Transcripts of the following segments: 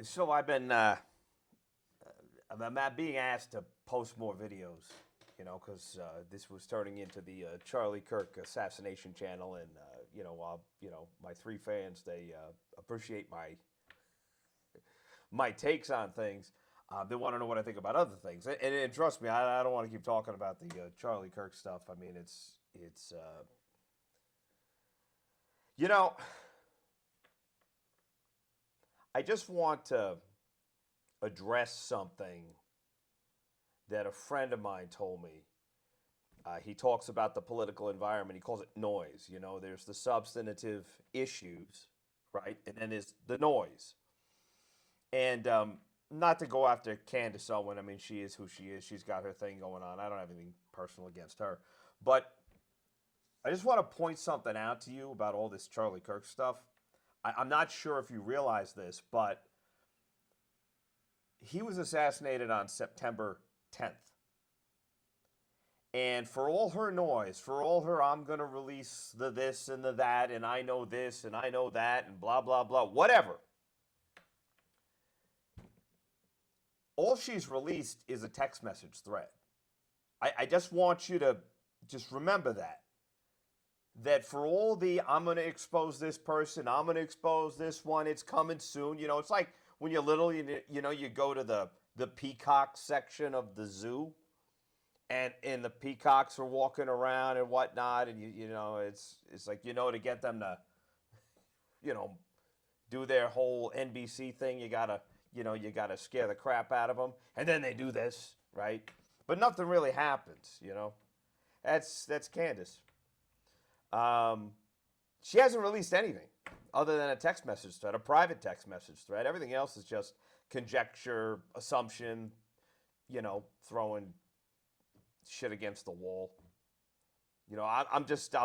So I'm being asked to post more videos, because this was turning into the Charlie Kirk assassination channel, and my three fans they appreciate my takes on things. They want to know what I think about other things, and trust me, I don't want to keep talking about the Charlie Kirk stuff. I mean, it's you know I just want to address something that a friend of mine told me. He talks about the political environment. He calls it noise. There's the substantive issues, right? And then there's the noise. And not to go after Candace Owen. I mean, she is who she is. She's got her thing going on. I don't have anything personal against her. But I just want to point something out to you about all this Charlie Kirk stuff. I'm not sure if you realize this, but he was assassinated on September 10th. And for all her noise, for all her, I'm going to release the this and the that, and I know this and I know that, and blah, blah, blah, whatever. All she's released is a text message thread. I just want you to just remember that. That for all the, I'm going to expose this person, I'm going to expose this one, it's coming soon. It's like when you're little, you go to the peacock section of the zoo, and the peacocks are walking around and whatnot, and it's like to get them to you know do their whole NBC thing, you gotta scare the crap out of them, and then they do this, right? But nothing really happens. That's Candace. Um, she hasn't released anything other than a text message thread, a private text message thread. Everything else is just conjecture, assumption, throwing shit against the wall. I'm just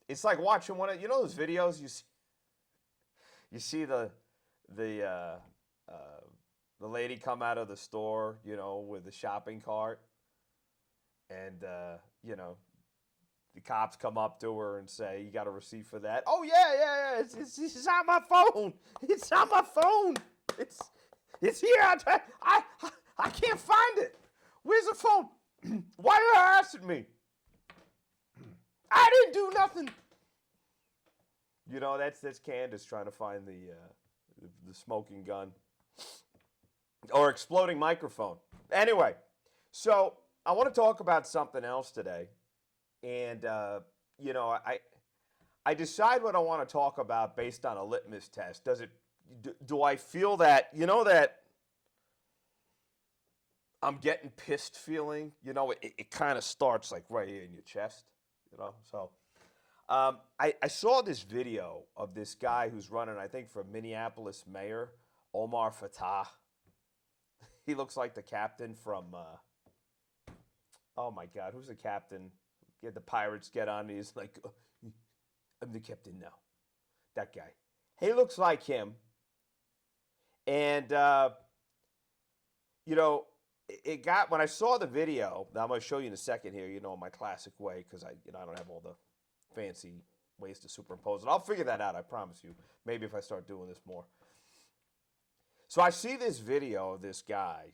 It's like watching one of those videos you see the uh, the lady come out of the store, with the shopping cart, and the cops come up to her and say, "You got a receipt for that?" "Oh yeah, yeah, yeah. It's on my phone. It's on my phone. It's it's here. I can't find it. Where's the phone? Why are you harassing me? I didn't do nothing." That's Candace trying to find the smoking gun or exploding microphone. Anyway, so I want to talk about something else today, and I decide what I want to talk about based on a litmus test. Do I feel that I'm getting pissed feeling? It kind of starts like right here in your chest. So I saw this video of this guy who's running, I think, for Minneapolis mayor, Omar Fatah. He looks like the captain from, oh my God, who's the captain? Get the Pirates get on. He's like, I'm the captain now. That guy. He looks like him. And, you know, it got, when I saw the video, now I'm going to show you in a second here, in my classic way, because I don't have all the fancy ways to superimpose it. I'll figure that out, I promise you. Maybe if I start doing this more. So I see this video of this guy,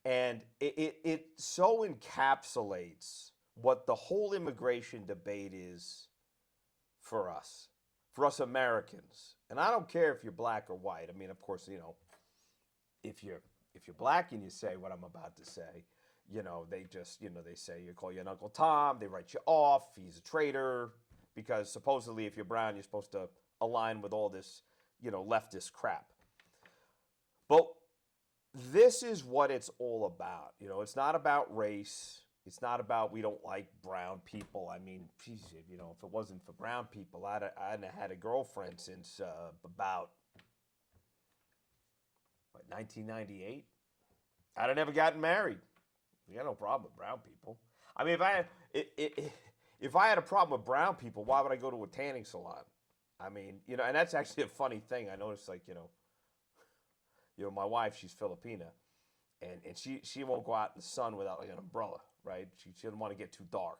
and it so encapsulates what the whole immigration debate is for us Americans. And I don't care if you're black or white. I mean, of course, if you're black and you say what I'm about to say, they just, they say you call you an Uncle Tom, they write you off, he's a traitor, because supposedly if you're brown, you're supposed to align with all this, leftist crap. But this is what it's all about. It's not about race. It's not about we don't like brown people. I mean, geez, if it wasn't for brown people, I'd have had a girlfriend since about what, 1998. I'd have never gotten married. We got no problem with brown people. I mean, if I had a problem with brown people, why would I go to a tanning salon? I mean, and that's actually a funny thing. I noticed, like, my wife, she's Filipina, and she won't go out in the sun without like an umbrella, right? She doesn't want to get too dark.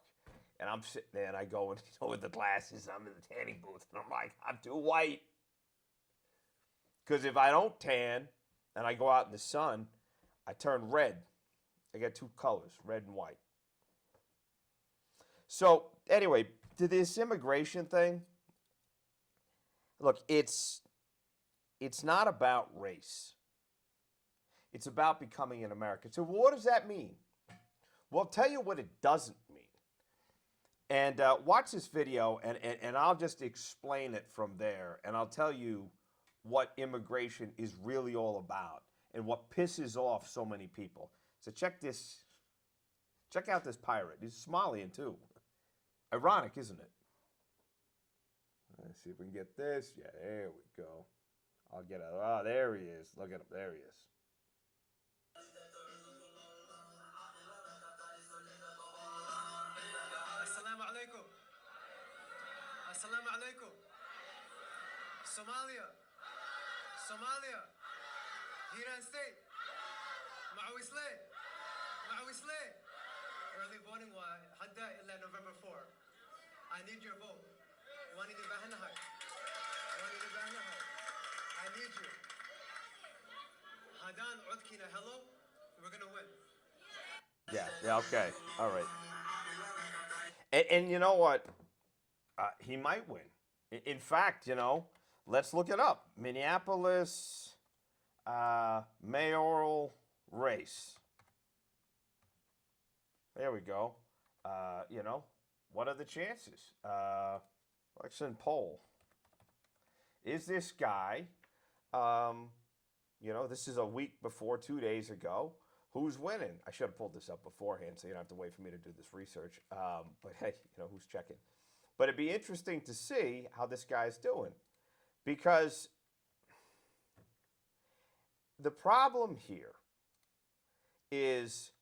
And I'm sitting there and I go and with the glasses, I'm in the tanning booth, and I'm like, I'm too white. Because if I don't tan and I go out in the sun, I turn red. I get two colors, red and white. So anyway, to this immigration thing, look, it's not about race. It's about becoming an American. So what does that mean? Well, I'll tell you what it doesn't mean. And watch this video, and I'll just explain it from there. And I'll tell you what immigration is really all about and what pisses off so many people. So check this. Check out this pirate. He's Somalian, too. Ironic, isn't it? Let's see if we can get this. Yeah, there we go. I'll get it. Oh, there he is. Look at him. There he is. Assalamu alaikum. Assalamu alaikum. Somalia. Somalia. Hiran State. Ma'awisle. Ma'awisle. Early voting hadda illa November 4. I need your vote. Wani di bahanahay. Wani di bahanahay. I need you. Hadan Udkina, hello. We're gonna win. Yeah, okay. All right. And you know what? He might win. In fact, let's look it up. Minneapolis mayoral race. There we go. What are the chances? Election poll. Is this guy, this is a week before, 2 days ago, who's winning? I should have pulled this up beforehand so you don't have to wait for me to do this research. But hey, who's checking? But it'd be interesting to see how this guy's doing. Because the problem here is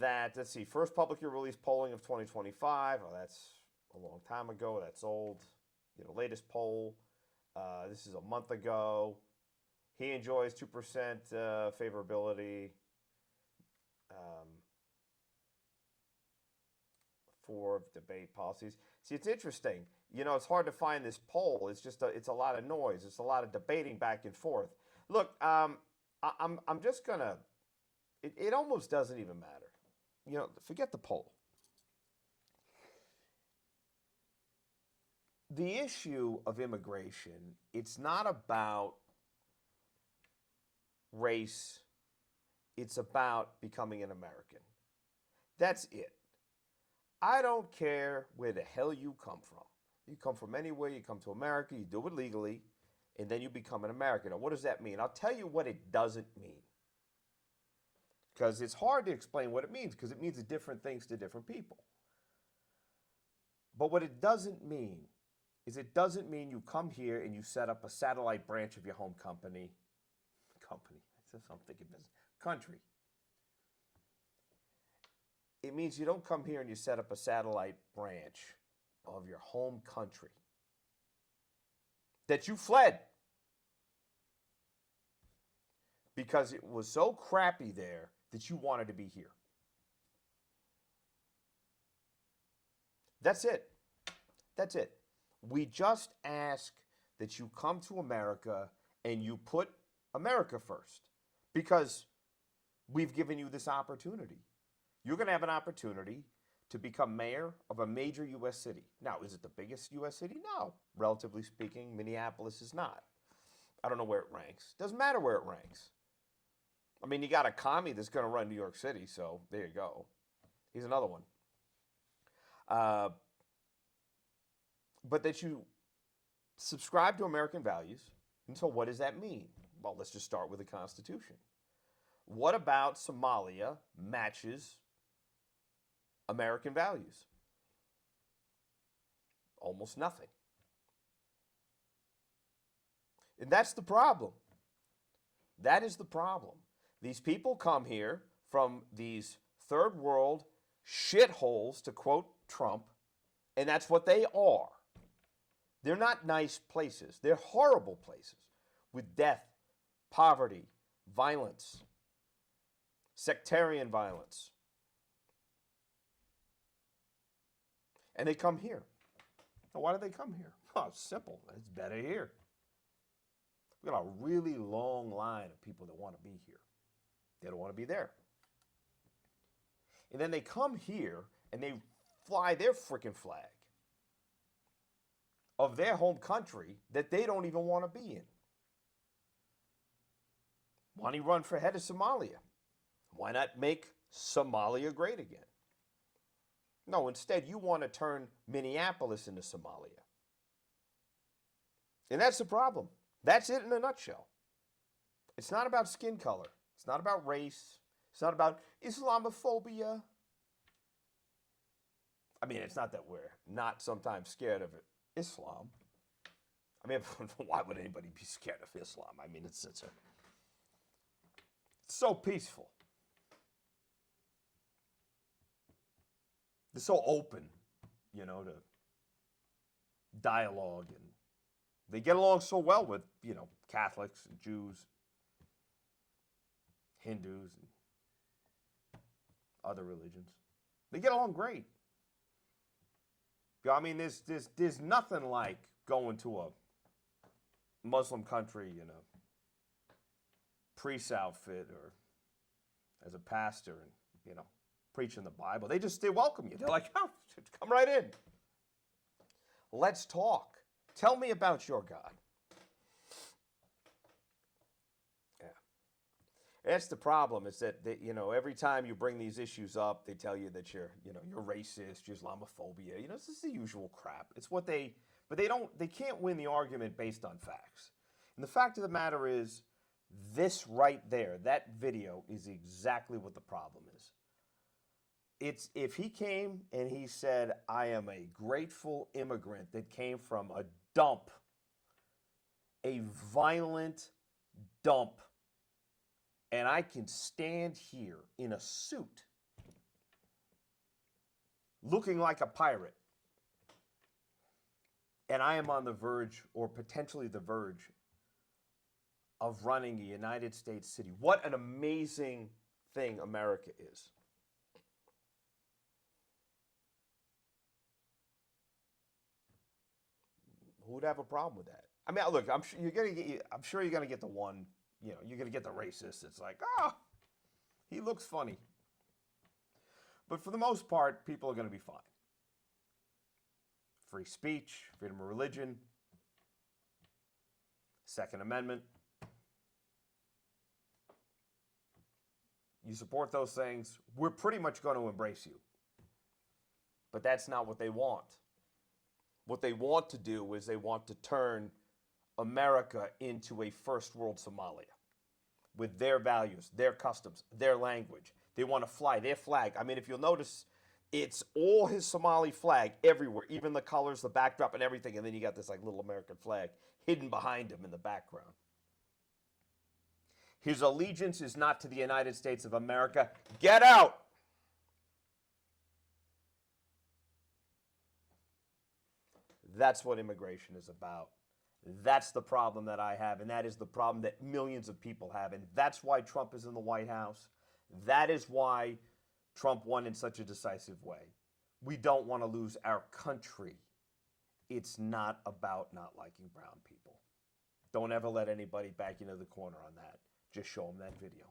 that, let's see, first publicly released polling of 2025. Oh, that's a long time ago. That's old. Latest poll. This is a month ago. He enjoys 2% favorability for debate policies. See, it's interesting. It's hard to find this poll. It's just it's a lot of noise. It's a lot of debating back and forth. Look, I'm just gonna. It almost doesn't even matter. Forget the poll. The issue of immigration, it's not about race. It's about becoming an American. That's it. I don't care where the hell you come from. You come from anywhere, you come to America, you do it legally, and then you become an American. Now, what does that mean? I'll tell you what it doesn't mean. Because it's hard to explain what it means, because it means different things to different people. But what it doesn't mean is it doesn't mean you come here and you set up a satellite branch of your home country. It means you don't come here and you set up a satellite branch of your home country that you fled because it was so crappy there that you wanted to be here. That's it. That's it. We just ask that you come to America and you put America first because we've given you this opportunity. You're going to have an opportunity to become mayor of a major U.S. city. Now, is it the biggest U.S. city? No. Relatively speaking, Minneapolis is not. I don't know where it ranks. Doesn't matter where it ranks. I mean, you got a commie that's going to run New York City, so there you go. He's another one. But that you subscribe to American values. And so what does that mean? Well, let's just start with the Constitution. What about Somalia matches American values? Almost nothing. And that's the problem. That is the problem. These people come here from these third world shitholes, to quote Trump, and that's what they are. They're not nice places. They're horrible places with death, poverty, violence, sectarian violence. And they come here. Now, why do they come here? Oh, it's simple. It's better here. We got a really long line of people that want to be here. They don't want to be there. And then they come here and they fly their freaking flag of their home country that they don't even want to be in. Why don't you run for head of Somalia? Why not make Somalia great again? No, instead you want to turn Minneapolis into Somalia. And that's the problem. That's it in a nutshell. It's not about skin color. It's not about race. It's not about Islamophobia. I mean, it's not that we're not sometimes scared of Islam. I mean, why would anybody be scared of Islam? I mean, it's so peaceful. They're so open, you know, to dialogue, and they get along so well with, you know, Catholics and Jews, Hindus, and other religions. They get along great. I mean, there's nothing like going to a Muslim country in a priest outfit or as a pastor and, you know, preaching the Bible. They welcome you. They're like, oh, come right in. Let's talk. Tell me about your God. Yeah. That's the problem, is that they, you know, every time you bring these issues up, they tell you that you're racist, you're Islamophobia. You know, this is the usual crap. It's what they can't win the argument based on facts. And the fact of the matter is, this right there, that video is exactly what the problem is. It's if he came and he said, I am a grateful immigrant that came from a dump, a violent dump, and I can stand here in a suit looking like a pirate, and I am on the verge, or potentially the verge, of running a United States city. What an amazing thing America is. Who would have a problem with that? I mean, look, I'm sure you're gonna get the one, you know, you're gonna get the racist. It's like, he looks funny. But for the most part, people are gonna be fine. Free speech, freedom of religion, Second Amendment. You support those things, we're pretty much going to embrace you. But that's not what they want. What they want to do is they want to turn America into a first world Somalia with their values, their customs, their language. They want to fly their flag. I mean, if you'll notice, it's all his Somali flag everywhere, even the colors, the backdrop, and everything. And then you got this like little American flag hidden behind him in the background. His allegiance is not to the United States of America. Get out! That's what immigration is about. That's the problem that I have, and that is the problem that millions of people have, and that's why Trump is in the White House. That is why Trump won in such a decisive way. We don't want to lose our country. It's not about not liking brown people. Don't ever let anybody back into the corner on that. Just show them that video.